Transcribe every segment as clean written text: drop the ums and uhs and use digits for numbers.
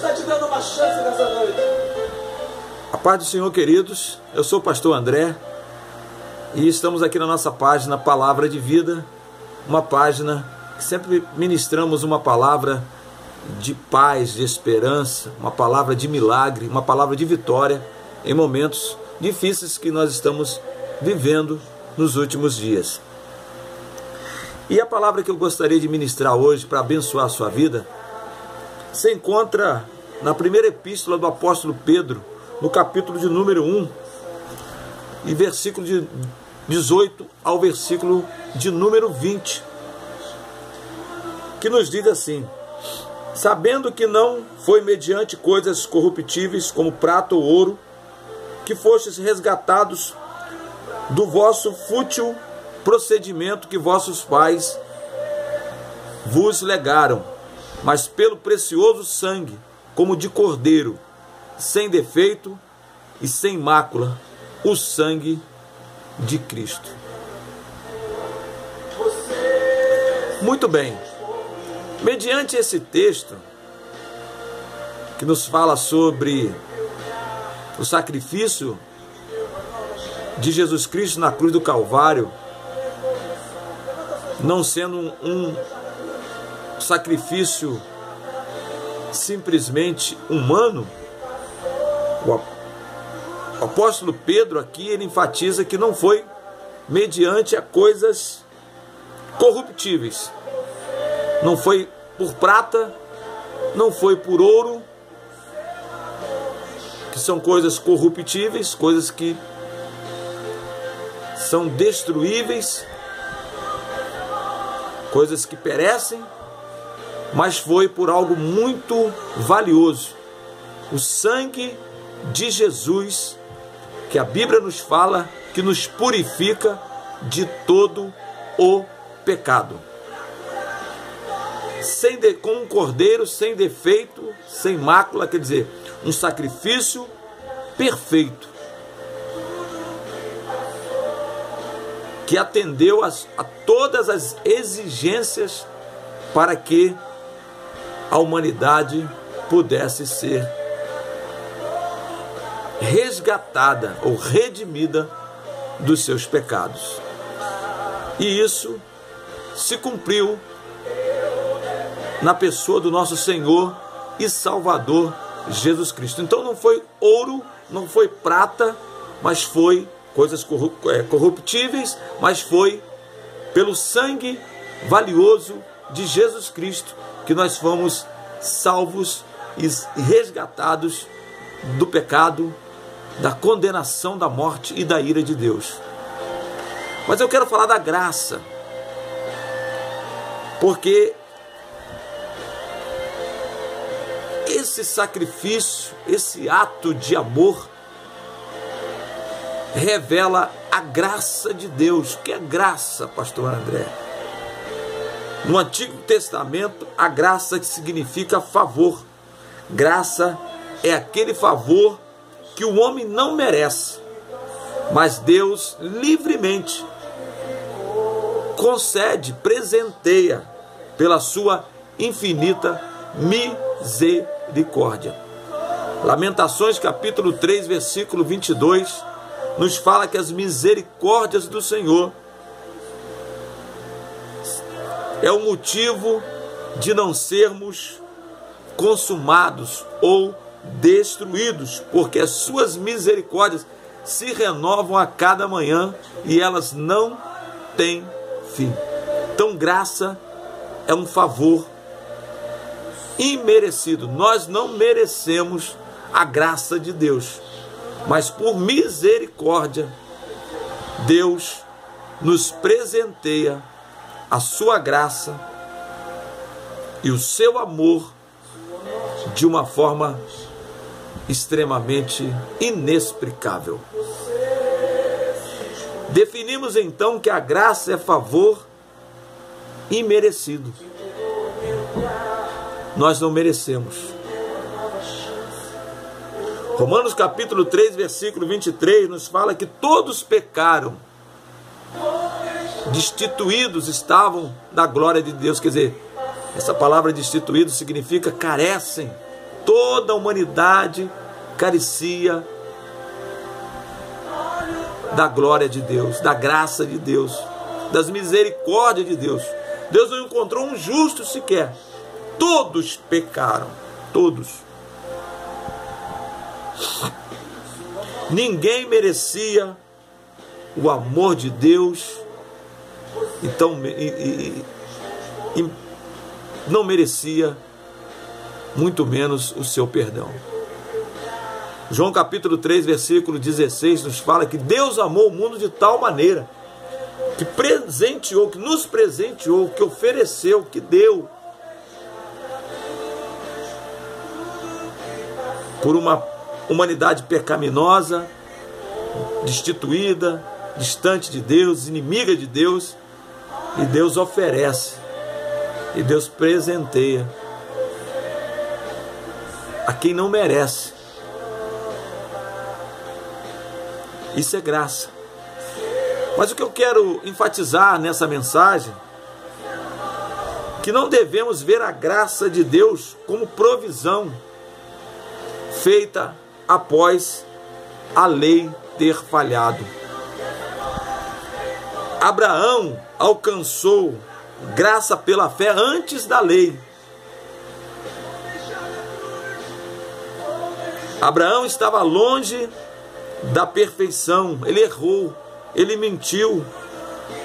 está te dando uma chance nessa noite. A paz do Senhor, queridos. Eu sou o pastor André e estamos aqui na nossa página Palavra de Vida, uma página que sempre ministramos uma palavra de paz, de esperança, uma palavra de milagre, uma palavra de vitória em momentos difíceis que nós estamos vivendo nos últimos dias. E a palavra que eu gostaria de ministrar hoje para abençoar a sua vida se encontra na primeira epístola do apóstolo Pedro, no capítulo de número 1, e versículo de 18 ao versículo de número 20, que nos diz assim: sabendo que não foi mediante coisas corruptíveis como prata ou ouro, que fostes resgatados do vosso fútil procedimento que vossos pais vos legaram, mas pelo precioso sangue, como de cordeiro, sem defeito e sem mácula, o sangue de Cristo. Muito bem, mediante esse texto que nos fala sobre o sacrifício de Jesus Cristo na cruz do Calvário, não sendo um sacrifício simplesmente humano, o apóstolo Pedro aqui ele enfatiza que não foi mediante a coisas corruptíveis, não foi por prata, não foi por ouro, que são coisas corruptíveis, coisas que são destruíveis, coisas que perecem, mas foi por algo muito valioso, o sangue de Jesus, que a Bíblia nos fala que nos purifica de todo o pecado. Com um cordeiro sem defeito, sem mácula, quer dizer, um sacrifício perfeito, que atendeu a todas as exigências para que a humanidade pudesse ser resgatada ou redimida dos seus pecados. E isso se cumpriu na pessoa do nosso Senhor e Salvador Jesus Cristo. Então não foi ouro, não foi prata, mas foi coisas corruptíveis, mas foi pelo sangue valioso de Jesus Cristo que nós fomos salvos e resgatados do pecado, da condenação, da morte e da ira de Deus. Mas eu quero falar da graça, porque esse sacrifício, esse ato de amor, revela a graça de Deus. O que é graça, pastor André? No Antigo Testamento, a graça significa favor. Graça é aquele favor que o homem não merece, mas Deus livremente concede, presenteia pela sua infinita misericórdia. Lamentações capítulo 3, versículo 22, nos fala que as misericórdias do Senhor é o motivo de não sermos consumados ou destruídos, porque as suas misericórdias se renovam a cada manhã e elas não têm fim. Então graça é um favor imerecido. Nós não merecemos a graça de Deus, mas por misericórdia Deus nos presenteia a sua graça e o seu amor de uma forma extremamente inexplicável. Definimos então que a graça é favor imerecido. Nós não merecemos. Romanos capítulo 3, versículo 23 nos fala que todos pecaram, destituídos estavam da glória de Deus. Quer dizer, essa palavra destituídos significa carecem toda a humanidade carecia da glória de Deus, da graça de Deus, das misericórdias de Deus. Deus não encontrou um justo sequer. Todos pecaram, todos. Ninguém merecia o amor de Deus, então não merecia muito menos o seu perdão. João capítulo 3, versículo 16 nos fala que Deus amou o mundo de tal maneira que presenteou, que nos presenteou, que ofereceu, que deu por uma humanidade pecaminosa, destituída, distante de Deus, inimiga de Deus, e Deus oferece, e Deus presenteia a quem não merece. Isso é graça. Mas o que eu quero enfatizar nessa mensagem, que não devemos ver a graça de Deus como provisão feita após a lei ter falhado. Abraão alcançou graça pela fé antes da lei. Abraão estava longe da perfeição, ele errou, ele mentiu.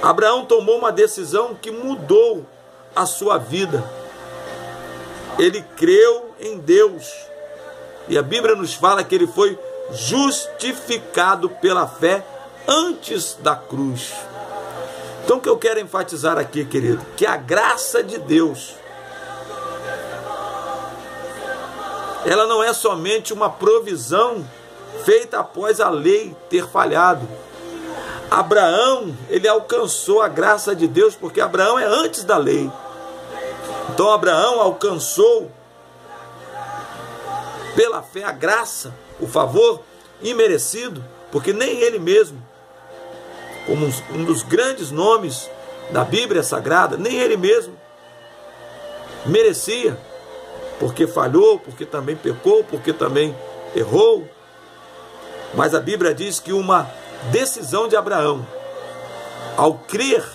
Abraão tomou uma decisão que mudou a sua vida. Ele creu em Deus. E a Bíblia nos fala que ele foi justificado pela fé antes da cruz. Então o que eu quero enfatizar aqui, querido, que a graça de Deus, ela não é somente uma provisão feita após a lei ter falhado. Abraão, ele alcançou a graça de Deus porque Abraão é antes da lei. Então Abraão alcançou pela fé a graça, o favor imerecido, porque nem ele mesmo, como um dos grandes nomes da Bíblia Sagrada, nem ele mesmo merecia, porque falhou, porque também pecou, porque também errou. Mas a Bíblia diz que uma decisão de Abraão, ao crer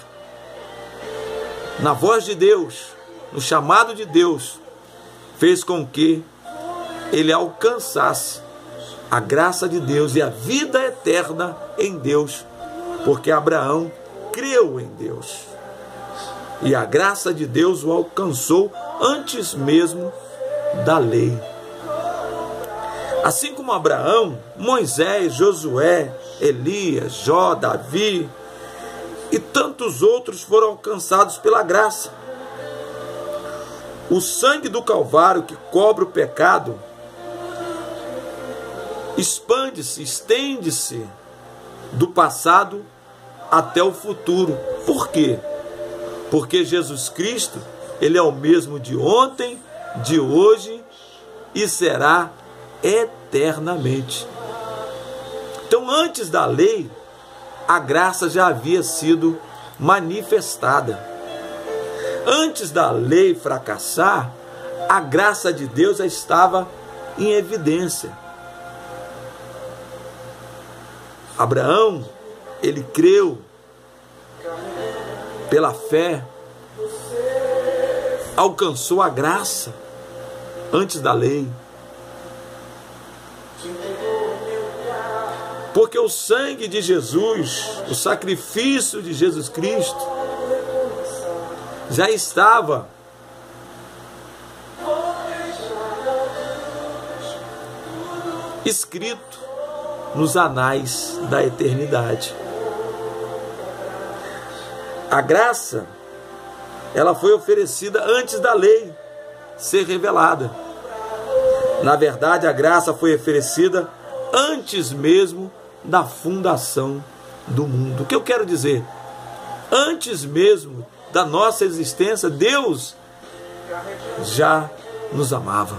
na voz de Deus, no chamado de Deus, fez com que ele alcançasse a graça de Deus e a vida eterna em Deus, porque Abraão creu em Deus. E a graça de Deus o alcançou antes mesmo da lei. Assim como Abraão, Moisés, Josué, Elias, Jó, Davi e tantos outros foram alcançados pela graça. O sangue do Calvário que cobre o pecado expande-se, estende-se do passado até o futuro. Por quê? Porque Jesus Cristo, ele é o mesmo de ontem, de hoje e será eternamente. Então, antes da lei, a graça já havia sido manifestada. Antes da lei fracassar, a graça de Deus já estava em evidência. Abraão, ele creu pela fé, alcançou a graça antes da lei. Porque o sangue de Jesus, o sacrifício de Jesus Cristo, já estava escrito nos anais da eternidade. A graça, ela foi oferecida antes da lei ser revelada. Na verdade, a graça foi oferecida antes mesmo da fundação do mundo. O que eu quero dizer? Antes mesmo da nossa existência, Deus já nos amava.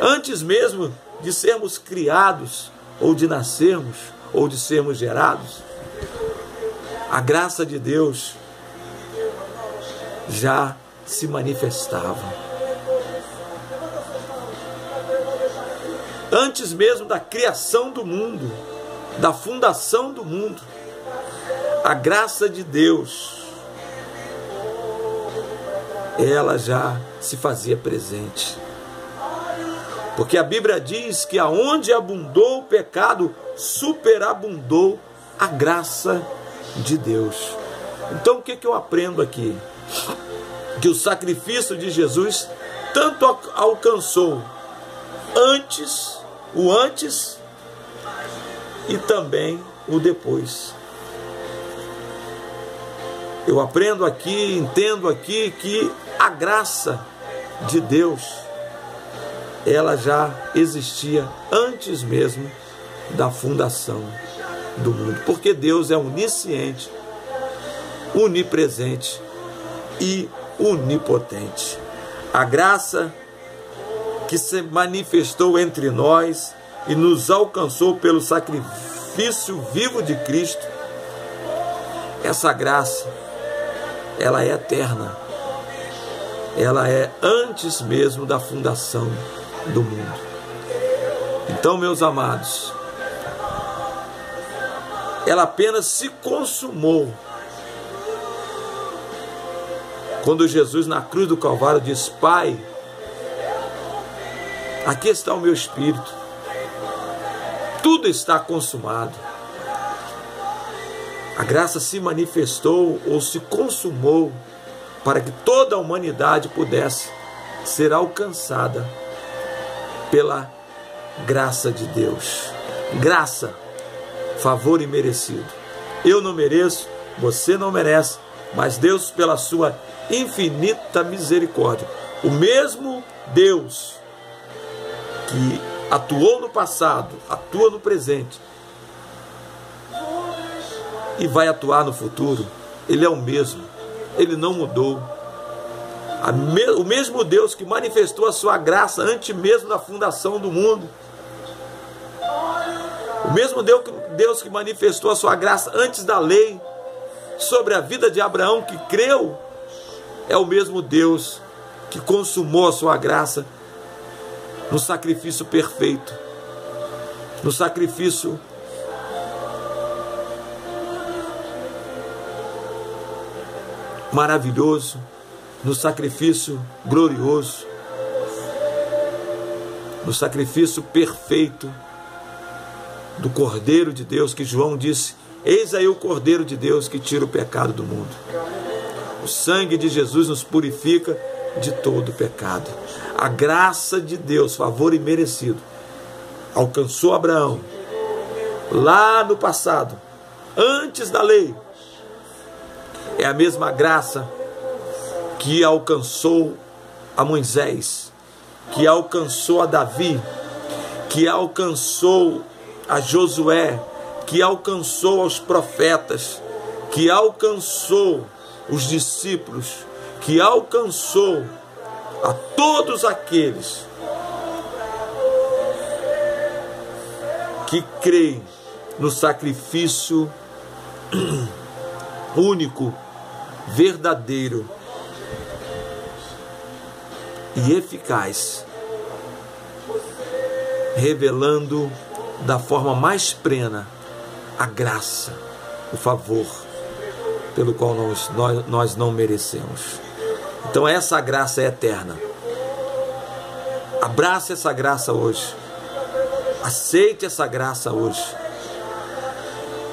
Antes mesmo de sermos criados, ou de nascermos, ou de sermos gerados, a graça de Deus já se manifestava. Antes mesmo da criação do mundo, da fundação do mundo, a graça de Deus, ela já se fazia presente. Porque a Bíblia diz que aonde abundou o pecado, superabundou a graça de Deus. Então o que eu aprendo aqui? Que o sacrifício de Jesus tanto alcançou o antes e também o depois. Eu aprendo aqui, entendo aqui que a graça de Deus, ela já existia antes mesmo da fundação do mundo. Porque Deus é onisciente, onipresente e onipotente. A graça que se manifestou entre nós e nos alcançou pelo sacrifício vivo de Cristo, essa graça, ela é eterna. Ela é antes mesmo da fundação do mundo. Então, meus amados, ela apenas se consumou quando Jesus na cruz do Calvário diz: Pai, aqui está o meu espírito, tudo está consumado. A graça se manifestou ou se consumou para que toda a humanidade pudesse ser alcançada pela graça de Deus. Graça, favor imerecido. Eu não mereço, você não merece, mas Deus, pela sua infinita misericórdia, o mesmo Deus que atuou no passado, atua no presente e vai atuar no futuro, Ele é o mesmo, Ele não mudou. O mesmo Deus que manifestou a sua graça antes mesmo da fundação do mundo, o mesmo Deus que manifestou a sua graça antes da lei sobre a vida de Abraão que creu, é o mesmo Deus que consumou a sua graça no sacrifício perfeito, no sacrifício maravilhoso, no sacrifício glorioso, no sacrifício perfeito do Cordeiro de Deus, que João disse: eis aí o Cordeiro de Deus que tira o pecado do mundo. O sangue de Jesus nos purifica de todo pecado. A graça de Deus, favor imerecido, alcançou Abraão lá no passado, antes da lei. É a mesma graça que alcançou a Moisés, que alcançou a Davi, que alcançou a Josué, que alcançou aos profetas, que alcançou os discípulos, que alcançou a todos aqueles que creem no sacrifício único, verdadeiro e eficaz, revelando da forma mais plena a graça, o favor pelo qual nós não merecemos. Então essa graça é eterna. Abrace essa graça hoje. Aceite essa graça hoje.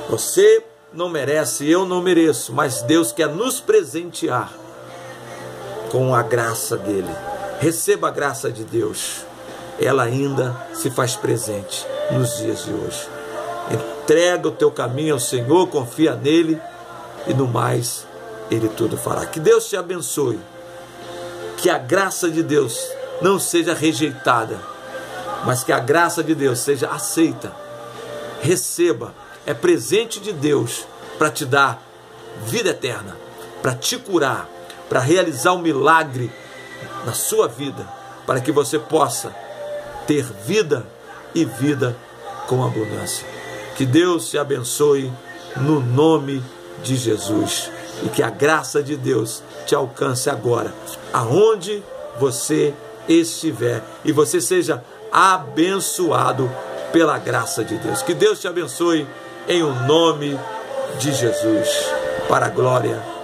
Você não merece, eu não mereço, mas Deus quer nos presentear com a graça dele. Receba a graça de Deus. Ela ainda se faz presente nos dias de hoje. Entrega o teu caminho ao Senhor, confia nele e no mais ele tudo fará. Que Deus te abençoe. Que a graça de Deus não seja rejeitada, mas que a graça de Deus seja aceita. Receba. É presente de Deus para te dar vida eterna, para te curar, para realizar um milagre na sua vida, para que você possa ter vida e vida com abundância. Que Deus te abençoe no nome de Jesus e que a graça de Deus te alcance agora, aonde você estiver, e você seja abençoado pela graça de Deus. Que Deus te abençoe em o nome de Jesus, para a glória